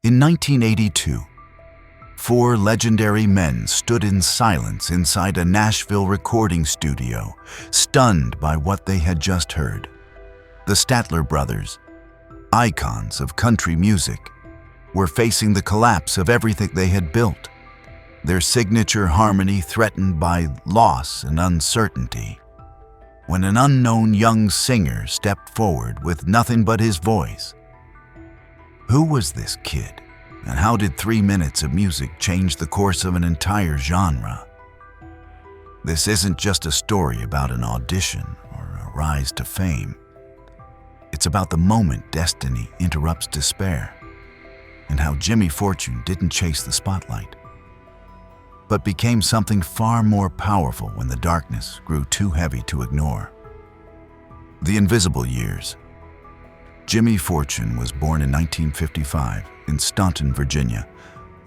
In 1982, four legendary men stood in silence inside a Nashville recording studio, stunned by what they had just heard. The Statler Brothers, icons of country music, were facing the collapse of everything they had built, their signature harmony threatened by loss and uncertainty. When an unknown young singer stepped forward with nothing but his voice. Who was this kid, and how did 3 minutes of music change the course of an entire genre? This isn't just a story about an audition or a rise to fame. It's about the moment destiny interrupts despair, and how Jimmy Fortune didn't chase the spotlight, but became something far more powerful when the darkness grew too heavy to ignore. The Invisible Years. Jimmy Fortune was born in 1955 in Staunton, Virginia,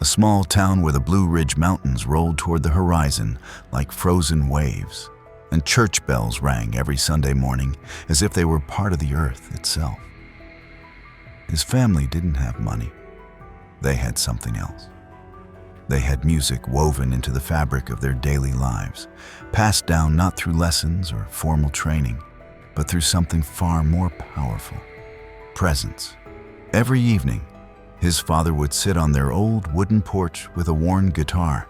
a small town where the Blue Ridge Mountains rolled toward the horizon like frozen waves, and church bells rang every Sunday morning as if they were part of the earth itself. His family didn't have money. They had something else. They had music woven into the fabric of their daily lives, passed down not through lessons or formal training, but through something far more powerful: presence. Every evening, his father would sit on their old wooden porch with a worn guitar,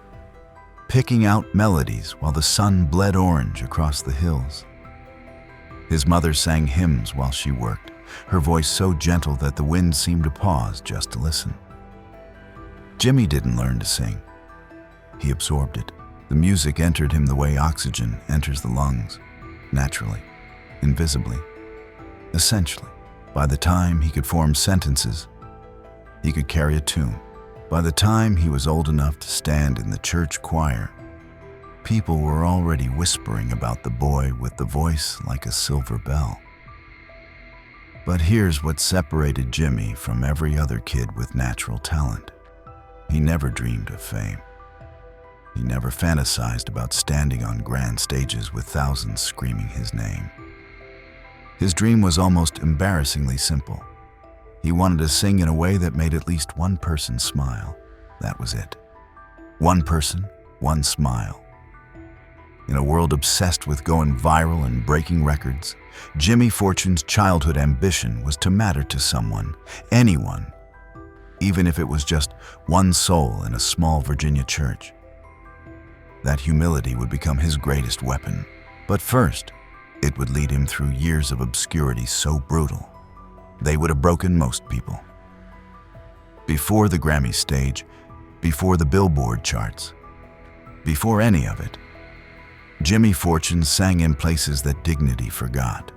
picking out melodies while the sun bled orange across the hills. His mother sang hymns while she worked, her voice so gentle that the wind seemed to pause just to listen. Jimmy didn't learn to sing. He absorbed it. The music entered him the way oxygen enters the lungs, naturally, invisibly, essentially. By the time he could form sentences, he could carry a tune. By the time he was old enough to stand in the church choir, people were already whispering about the boy with the voice like a silver bell. But here's what separated Jimmy from every other kid with natural talent. He never dreamed of fame. He never fantasized about standing on grand stages with thousands screaming his name. His dream was almost embarrassingly simple. He wanted to sing in a way that made at least one person smile. That was it. One person, one smile. In a world obsessed with going viral and breaking records, Jimmy Fortune's childhood ambition was to matter to someone, anyone, even if it was just one soul in a small Virginia church. That humility would become his greatest weapon. But first, it would lead him through years of obscurity so brutal, they would have broken most people. Before the Grammy stage, before the Billboard charts, before any of it, Jimmy Fortune sang in places that dignity forgot.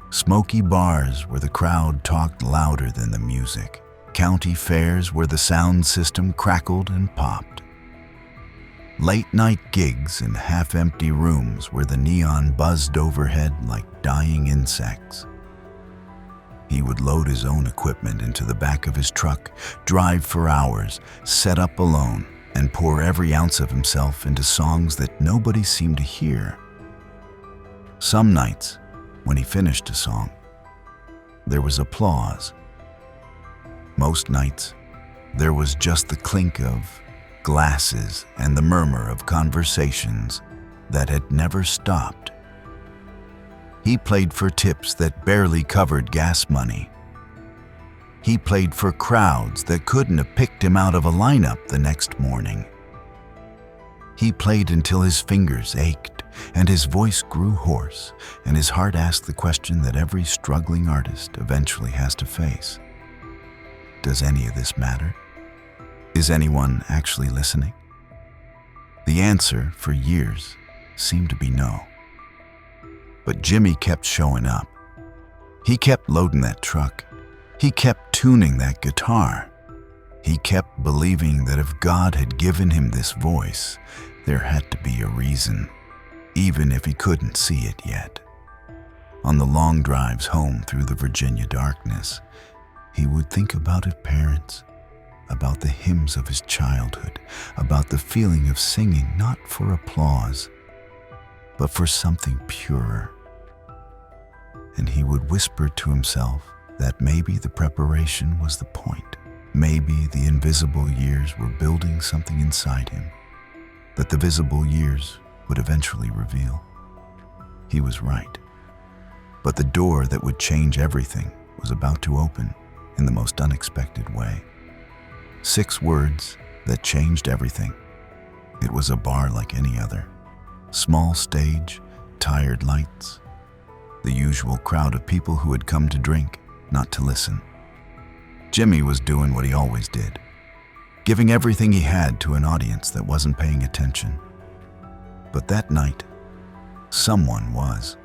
Smoky bars where the crowd talked louder than the music. County fairs where the sound system crackled and popped. Late-night gigs in half-empty rooms where the neon buzzed overhead like dying insects. He would load his own equipment into the back of his truck, drive for hours, set up alone, and pour every ounce of himself into songs that nobody seemed to hear. Some nights, when he finished a song, there was applause. Most nights, there was just the clink of glasses and the murmur of conversations that had never stopped. He played for tips that barely covered gas money. He played for crowds that couldn't have picked him out of a lineup the next morning. He played until his fingers ached and his voice grew hoarse, and his heart asked the question that every struggling artist eventually has to face. Does any of this matter? Is anyone actually listening? The answer, for years, seemed to be no. But Jimmy kept showing up. He kept loading that truck. He kept tuning that guitar. He kept believing that if God had given him this voice, there had to be a reason, even if he couldn't see it yet. On the long drives home through the Virginia darkness, he would think about his parents, about the hymns of his childhood, about the feeling of singing not for applause, but for something purer. And he would whisper to himself that maybe the preparation was the point. Maybe the invisible years were building something inside him that the visible years would eventually reveal. He was right. But the door that would change everything was about to open in the most unexpected way. 6 words that changed everything. It was a bar like any other. Small stage, tired lights. The usual crowd of people who had come to drink, not to listen. Jimmy was doing what he always did, giving everything he had to an audience that wasn't paying attention. But that night, someone was.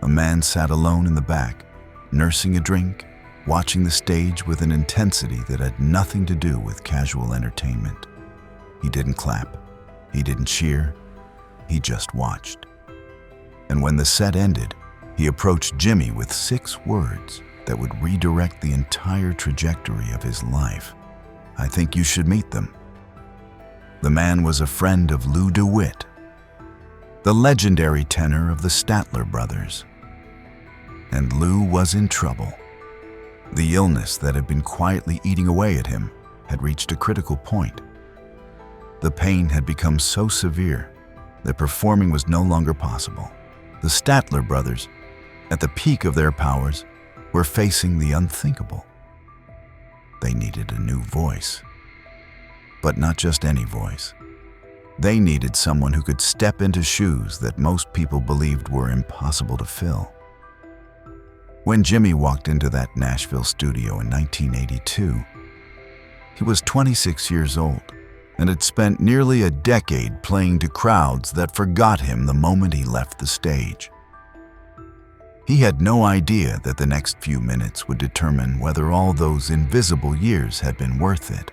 A man sat alone in the back, nursing a drink, watching the stage with an intensity that had nothing to do with casual entertainment. He didn't clap, he didn't cheer, he just watched. And when the set ended, he approached Jimmy with 6 words that would redirect the entire trajectory of his life. I think you should meet them. The man was a friend of Lou DeWitt, the legendary tenor of the Statler Brothers. And Lou was in trouble. The illness that had been quietly eating away at him had reached a critical point. The pain had become so severe that performing was no longer possible. The Statler Brothers, at the peak of their powers, were facing the unthinkable. They needed a new voice. But not just any voice. They needed someone who could step into shoes that most people believed were impossible to fill. When Jimmy walked into that Nashville studio in 1982, he was 26 years old and had spent nearly a decade playing to crowds that forgot him the moment he left the stage. He had no idea that the next few minutes would determine whether all those invisible years had been worth it.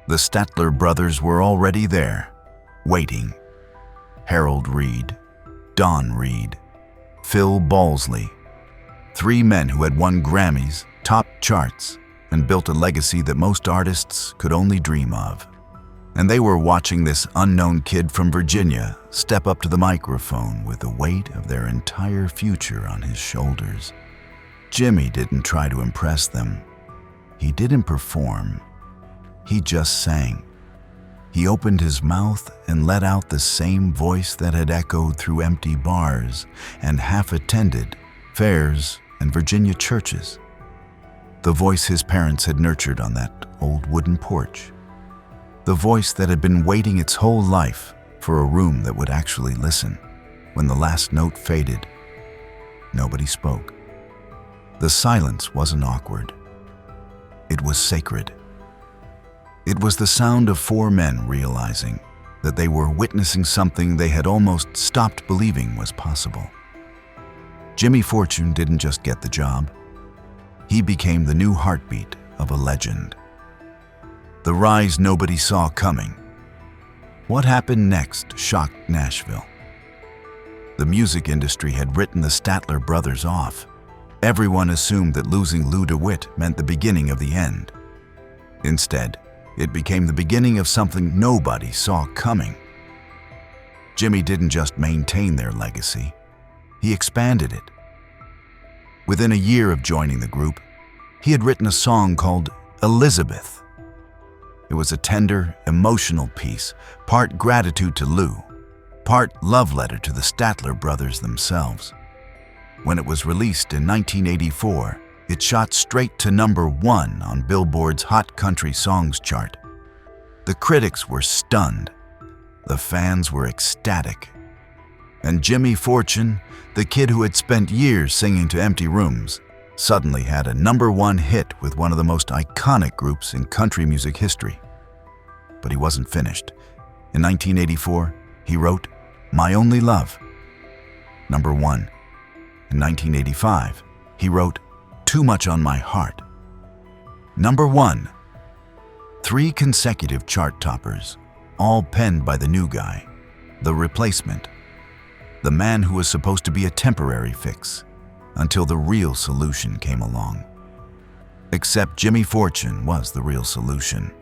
The Statler Brothers were already there, waiting. Harold Reed, Don Reed, Phil Balsley, 3 men who had won Grammys, topped charts, and built a legacy that most artists could only dream of. And they were watching this unknown kid from Virginia step up to the microphone with the weight of their entire future on his shoulders. Jimmy didn't try to impress them. He didn't perform. He just sang. He opened his mouth and let out the same voice that had echoed through empty bars and half-attended fairs and Virginia churches. The voice his parents had nurtured on that old wooden porch. The voice that had been waiting its whole life for a room that would actually listen. When the last note faded, nobody spoke. The silence wasn't awkward. It was sacred. It was the sound of 4 men realizing that they were witnessing something they had almost stopped believing was possible. Jimmy Fortune didn't just get the job. He became the new heartbeat of a legend. The rise nobody saw coming. What happened next shocked Nashville. The music industry had written the Statler Brothers off. Everyone assumed that losing Lou DeWitt meant the beginning of the end. Instead, it became the beginning of something nobody saw coming. Jimmy didn't just maintain their legacy, he expanded it. Within a year of joining the group, he had written a song called Elizabeth. It was a tender, emotional piece, part gratitude to Lou, part love letter to the Statler Brothers themselves. When it was released in 1984, it shot straight to #1 on Billboard's Hot Country Songs chart. The critics were stunned. The fans were ecstatic. And Jimmy Fortune, the kid who had spent years singing to empty rooms, suddenly had a #1 hit with one of the most iconic groups in country music history. But he wasn't finished. In 1984, he wrote My Only Love, #1. In 1985, he wrote Too Much on My Heart, #1. 3 consecutive chart toppers, all penned by the new guy, the replacement, the man who was supposed to be a temporary fix until the real solution came along. Except Jimmy Fortune was the real solution.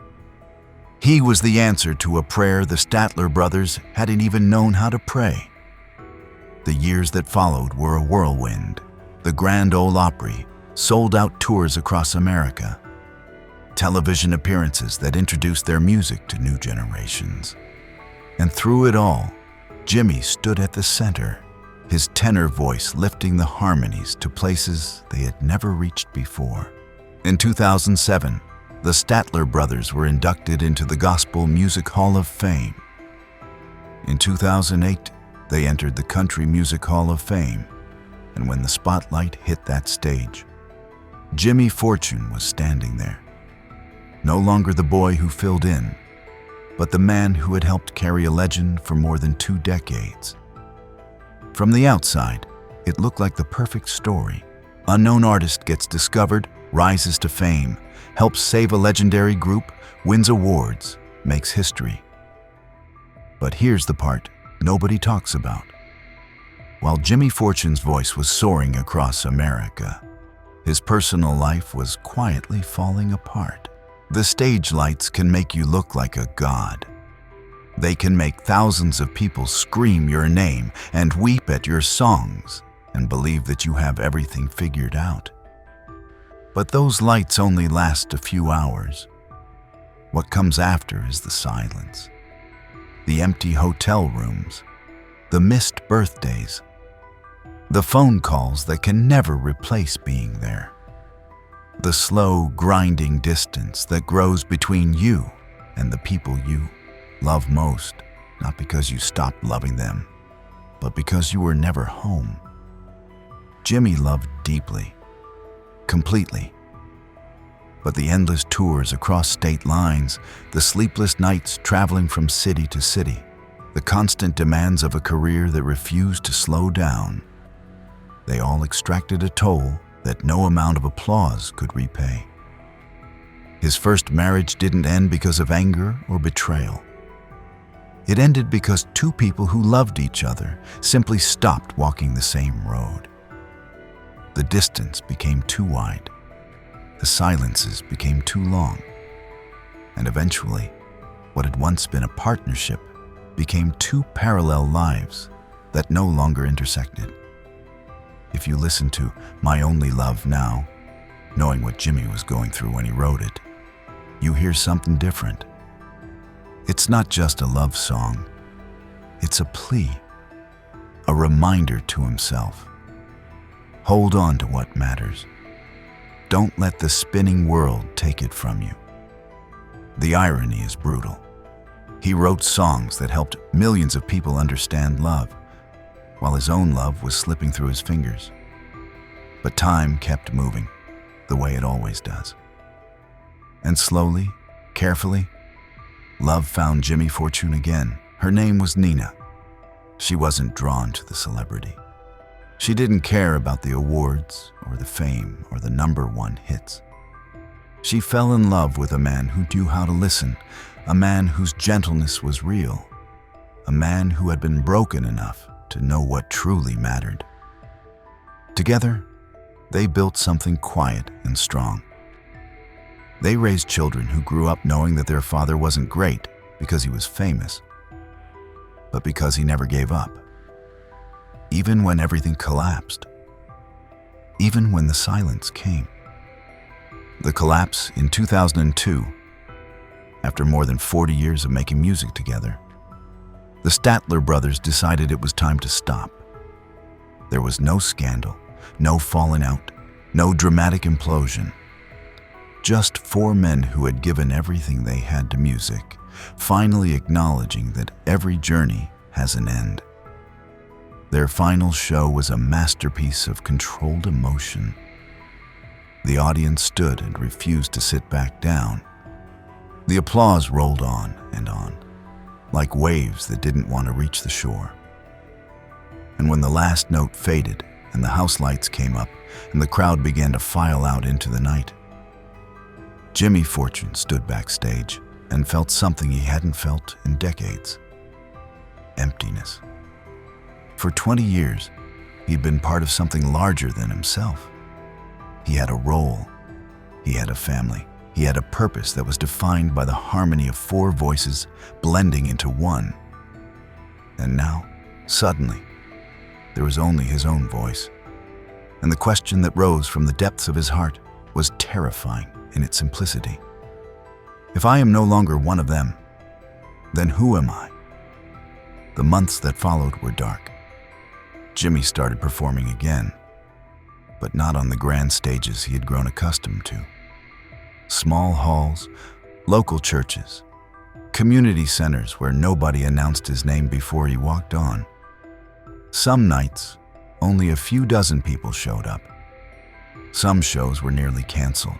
He was the answer to a prayer the Statler Brothers hadn't even known how to pray. The years that followed were a whirlwind. The Grand Ole Opry, sold-out tours across America, television appearances that introduced their music to new generations. And through it all, Jimmy stood at the center, his tenor voice lifting the harmonies to places they had never reached before. In 2007, the Statler Brothers were inducted into the Gospel Music Hall of Fame. In 2008, they entered the Country Music Hall of Fame, and when the spotlight hit that stage, Jimmy Fortune was standing there. No longer the boy who filled in, but the man who had helped carry a legend for more than 2 decades. From the outside, it looked like the perfect story. Unknown artist gets discovered, rises to fame, helps save a legendary group, wins awards, makes history. But here's the part nobody talks about. While Jimmy Fortune's voice was soaring across America, his personal life was quietly falling apart. The stage lights can make you look like a god. They can make thousands of people scream your name and weep at your songs and believe that you have everything figured out. But those lights only last a few hours. What comes after is the silence, the empty hotel rooms, the missed birthdays, the phone calls that can never replace being there, the slow, grinding distance that grows between you and the people you love most, not because you stopped loving them, but because you were never home. Jimmy loved deeply, completely. But the endless tours across state lines, the sleepless nights traveling from city to city, the constant demands of a career that refused to slow down, they all extracted a toll that no amount of applause could repay. His first marriage didn't end because of anger or betrayal. It ended because 2 people who loved each other simply stopped walking the same road. The distance became too wide. The silences became too long. And eventually, what had once been a partnership became 2 parallel lives that no longer intersected. If you listen to My Only Love now, knowing what Jimmy was going through when he wrote it, you hear something different. It's not just a love song. It's a plea, a reminder to himself. Hold on to what matters. Don't let the spinning world take it from you. The irony is brutal. He wrote songs that helped millions of people understand love, while his own love was slipping through his fingers. But time kept moving, the way it always does. And slowly, carefully, love found Jimmy Fortune again. Her name was Nina. She wasn't drawn to the celebrity. She didn't care about the awards or the fame or the #1 hits. She fell in love with a man who knew how to listen, a man whose gentleness was real, a man who had been broken enough to know what truly mattered. Together, they built something quiet and strong. They raised children who grew up knowing that their father wasn't great because he was famous, but because he never gave up. Even when everything collapsed, even when the silence came. The collapse in 2002, after more than 40 years of making music together, the Statler Brothers decided it was time to stop. There was no scandal, no falling out, no dramatic implosion. Just 4 men who had given everything they had to music, finally acknowledging that every journey has an end. Their final show was a masterpiece of controlled emotion. The audience stood and refused to sit back down. The applause rolled on, like waves that didn't want to reach the shore. And when the last note faded and the house lights came up and the crowd began to file out into the night, Jimmy Fortune stood backstage and felt something he hadn't felt in decades: emptiness. For 20 years, he'd been part of something larger than himself. He had a role, he had a family, he had a purpose that was defined by the harmony of 4 voices blending into one. And now, suddenly, there was only his own voice. And the question that rose from the depths of his heart was terrifying in its simplicity. If I am no longer one of them, then who am I? The months that followed were dark. Jimmy started performing again, but not on the grand stages he had grown accustomed to. Small halls, local churches, community centers where nobody announced his name before he walked on. Some nights, only a few dozen people showed up. Some shows were nearly canceled.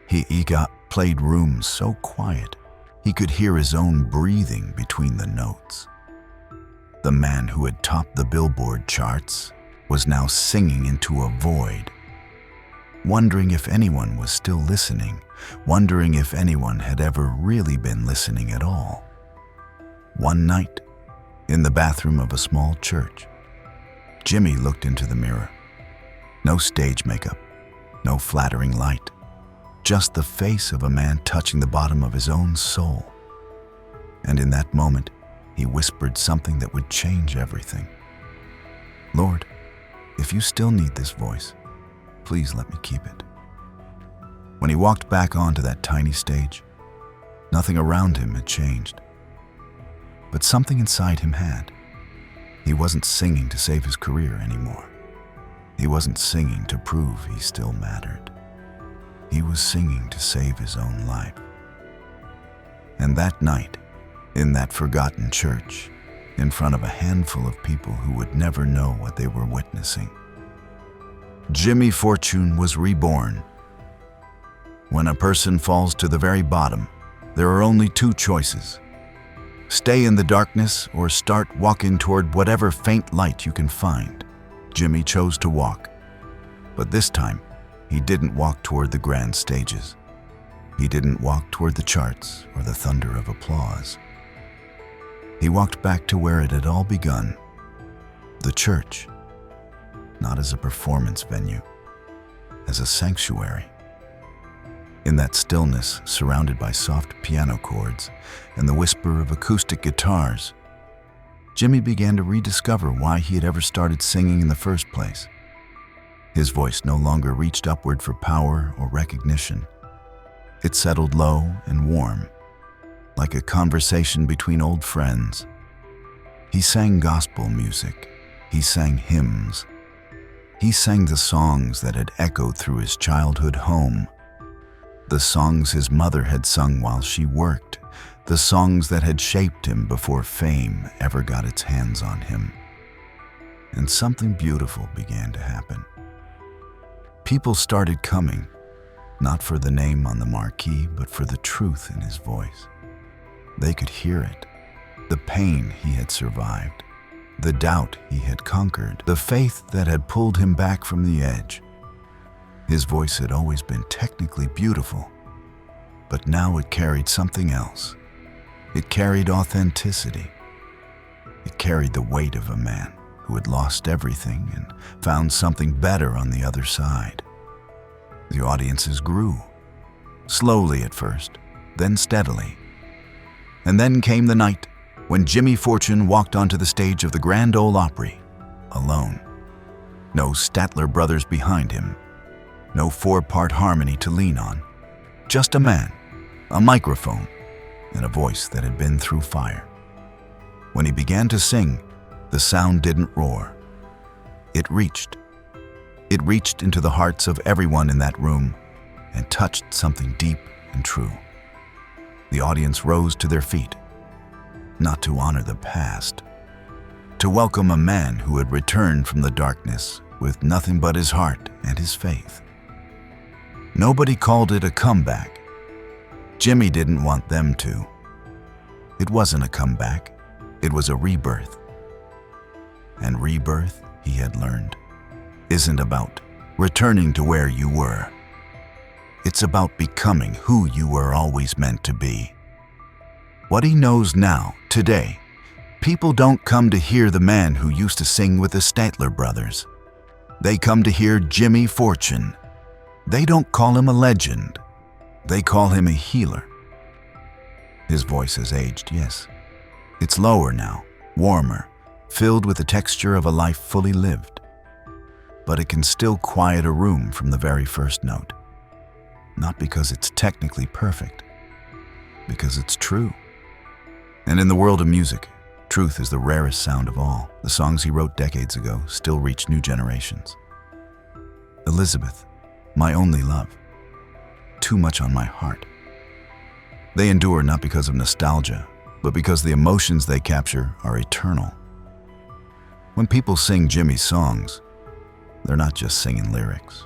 He got played rooms so quiet he could hear his own breathing between the notes. The man who had topped the Billboard charts was now singing into a void, wondering if anyone was still listening, wondering if anyone had ever really been listening at all. One night, in the bathroom of a small church, Jimmy looked into the mirror. No stage makeup, no flattering light, just the face of a man touching the bottom of his own soul. And in that moment, he whispered something that would change everything. "Lord, if you still need this voice, please let me keep it." When he walked back onto that tiny stage, nothing around him had changed. But something inside him had. He wasn't singing to save his career anymore. He wasn't singing to prove he still mattered. He was singing to save his own life. And that night, in that forgotten church, in front of a handful of people who would never know what they were witnessing, Jimmy Fortune was reborn. When a person falls to the very bottom, there are only two choices: stay in the darkness or start walking toward whatever faint light you can find. Jimmy chose to walk, but this time, he didn't walk toward the grand stages. He didn't walk toward the charts or the thunder of applause. He walked back to where it had all begun, the church, not as a performance venue, as a sanctuary. In that stillness, surrounded by soft piano chords and the whisper of acoustic guitars, Jimmy began to rediscover why he had ever started singing in the first place. His voice no longer reached upward for power or recognition. It settled low and warm, like a conversation between old friends. He sang gospel music. He sang hymns. He sang the songs that had echoed through his childhood home, the songs his mother had sung while she worked, the songs that had shaped him before fame ever got its hands on him. And something beautiful began to happen. People started coming, not for the name on the marquee, but for the truth in his voice. They could hear it, the pain he had survived, the doubt he had conquered, the faith that had pulled him back from the edge. His voice had always been technically beautiful, but now it carried something else. It carried authenticity. It carried the weight of a man who had lost everything and found something better on the other side. The audiences grew, slowly at first, then steadily. And then came the night when Jimmy Fortune walked onto the stage of the Grand Ole Opry, alone. No Statler Brothers behind him, no four-part harmony to lean on, just a man, a microphone, and a voice that had been through fire. When he began to sing, the sound didn't roar. It reached. It reached into the hearts of everyone in that room and touched something deep and true. The audience rose to their feet, not to honor the past, to welcome a man who had returned from the darkness with nothing but his heart and his faith. Nobody called it a comeback. Jimmy didn't want them to. It wasn't a comeback. It was a rebirth. And rebirth, he had learned, isn't about returning to where you were. It's about becoming who you were always meant to be. What he knows now, today, people don't come to hear the man who used to sing with the Statler Brothers. They come to hear Jimmy Fortune. They don't call him a legend. They call him a healer. His voice has aged, yes. It's lower now, warmer, filled with the texture of a life fully lived. But it can still quiet a room from the very first note. Not because it's technically perfect, because it's true. And in the world of music, truth is the rarest sound of all. The songs he wrote decades ago still reach new generations. Elizabeth, my only love, too much on my heart. They endure not because of nostalgia, but because the emotions they capture are eternal. When people sing Jimmy's songs, they're not just singing lyrics.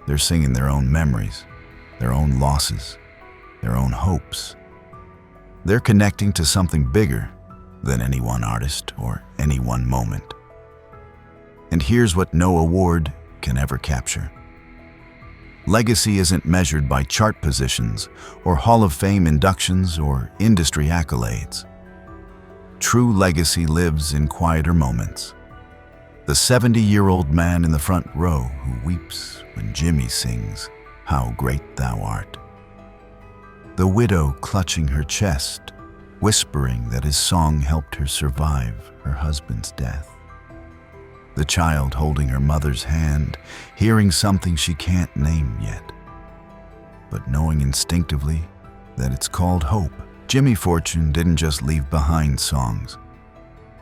They're singing their own memories, their own losses, their own hopes. They're connecting to something bigger than any one artist or any one moment. And here's what no award can ever capture. Legacy isn't measured by chart positions or Hall of Fame inductions or industry accolades. True legacy lives in quieter moments. The 70-year-old man in the front row who weeps when Jimmy sings, "How Great Thou Art." The widow clutching her chest, whispering that his song helped her survive her husband's death. The child holding her mother's hand, hearing something she can't name yet, but knowing instinctively that it's called hope. Jimmy Fortune didn't just leave behind songs.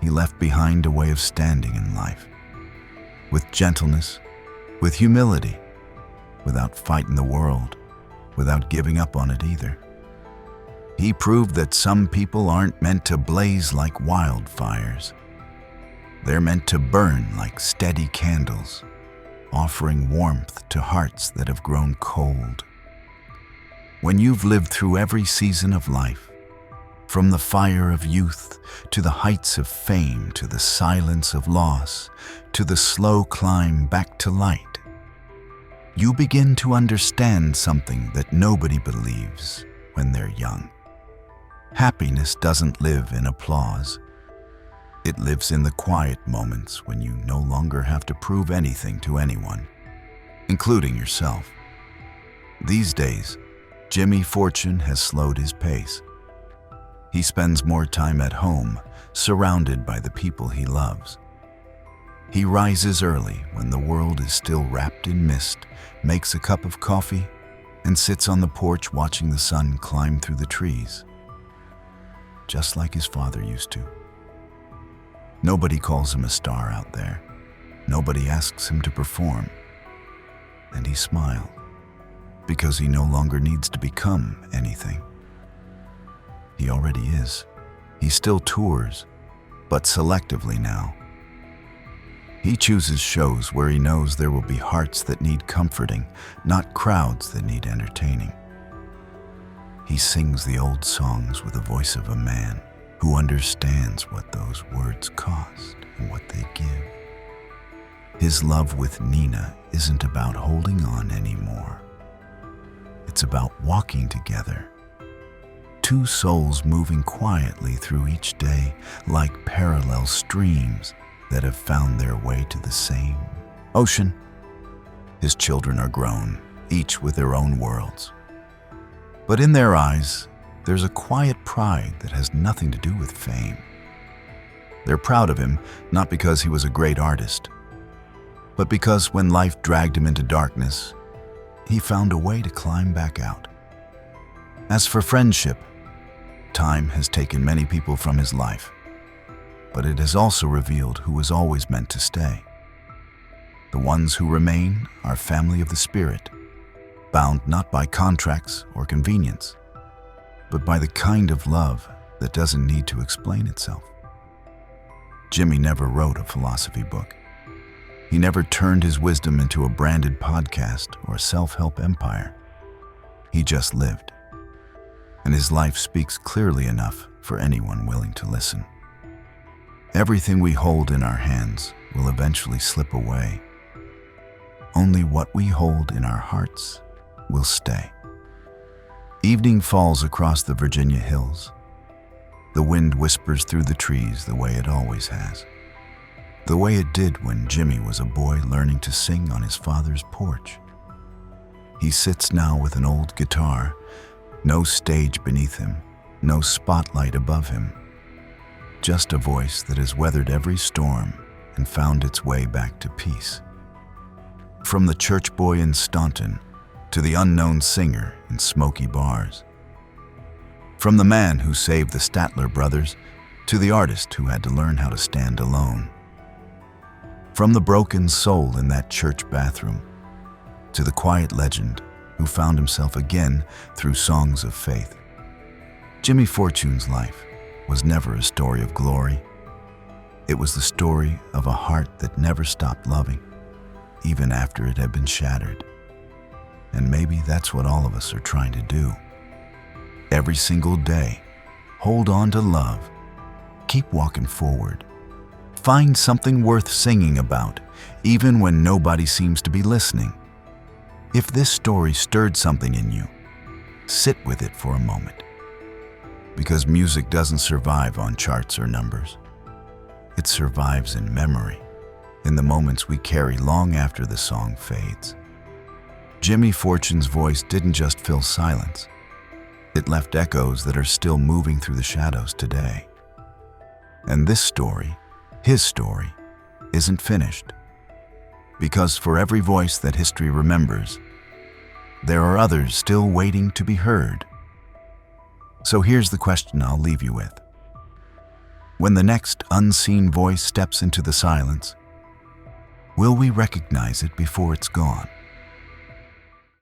He left behind a way of standing in life, with gentleness, with humility, without fighting the world, without giving up on it either. He proved that some people aren't meant to blaze like wildfires. They're meant to burn like steady candles, offering warmth to hearts that have grown cold. When you've lived through every season of life, from the fire of youth to the heights of fame, to the silence of loss, to the slow climb back to light, you begin to understand something that nobody believes when they're young. Happiness doesn't live in applause. It lives in the quiet moments when you no longer have to prove anything to anyone, including yourself. These days, Jimmy Fortune has slowed his pace. He spends more time at home, surrounded by the people he loves. He rises early when the world is still wrapped in mist, makes a cup of coffee, and sits on the porch watching the sun climb through the trees, just like his father used to. Nobody calls him a star out there. Nobody asks him to perform. And he smiled, because he no longer needs to become anything. He already is. He still tours, but selectively now. He chooses shows where he knows there will be hearts that need comforting, not crowds that need entertaining. He sings the old songs with the voice of a man who understands what those words cost and what they give. His love with Nina isn't about holding on anymore. It's about walking together. Two souls moving quietly through each day like parallel streams that have found their way to the same ocean. His children are grown, each with their own worlds. But in their eyes, there's a quiet pride that has nothing to do with fame. They're proud of him, not because he was a great artist, but because when life dragged him into darkness, he found a way to climb back out. As for friendship, time has taken many people from his life, but it has also revealed who was always meant to stay. The ones who remain are family of the spirit, bound not by contracts or convenience, but by the kind of love that doesn't need to explain itself. Jimmy never wrote a philosophy book. He never turned his wisdom into a branded podcast or a self-help empire. He just lived. And his life speaks clearly enough for anyone willing to listen. Everything we hold in our hands will eventually slip away. Only what we hold in our hearts will stay. Evening falls across the Virginia hills. The wind whispers through the trees the way it always has. The way it did when Jimmy was a boy learning to sing on his father's porch. He sits now with an old guitar, no stage beneath him, no spotlight above him. Just a voice that has weathered every storm and found its way back to peace. From the church boy in Staunton to the unknown singer in smoky bars, From the man who saved the Statler Brothers to the artist who had to learn how to stand alone. From the broken soul in that church bathroom to the quiet legend who found himself again through songs of faith. Jimmy Fortune's life was never a story of glory. It was the story of a heart that never stopped loving, even after it had been shattered. And maybe that's what all of us are trying to do. Every single day, hold on to love. Keep walking forward. Find something worth singing about, even when nobody seems to be listening. If this story stirred something in you, sit with it for a moment. Because music doesn't survive on charts or numbers. It survives in memory, in the moments we carry long after the song fades. Jimmy Fortune's voice didn't just fill silence. It left echoes that are still moving through the shadows today. And this story, his story, isn't finished. Because for every voice that history remembers, there are others still waiting to be heard. So here's the question I'll leave you with. When the next unseen voice steps into the silence, will we recognize it before it's gone?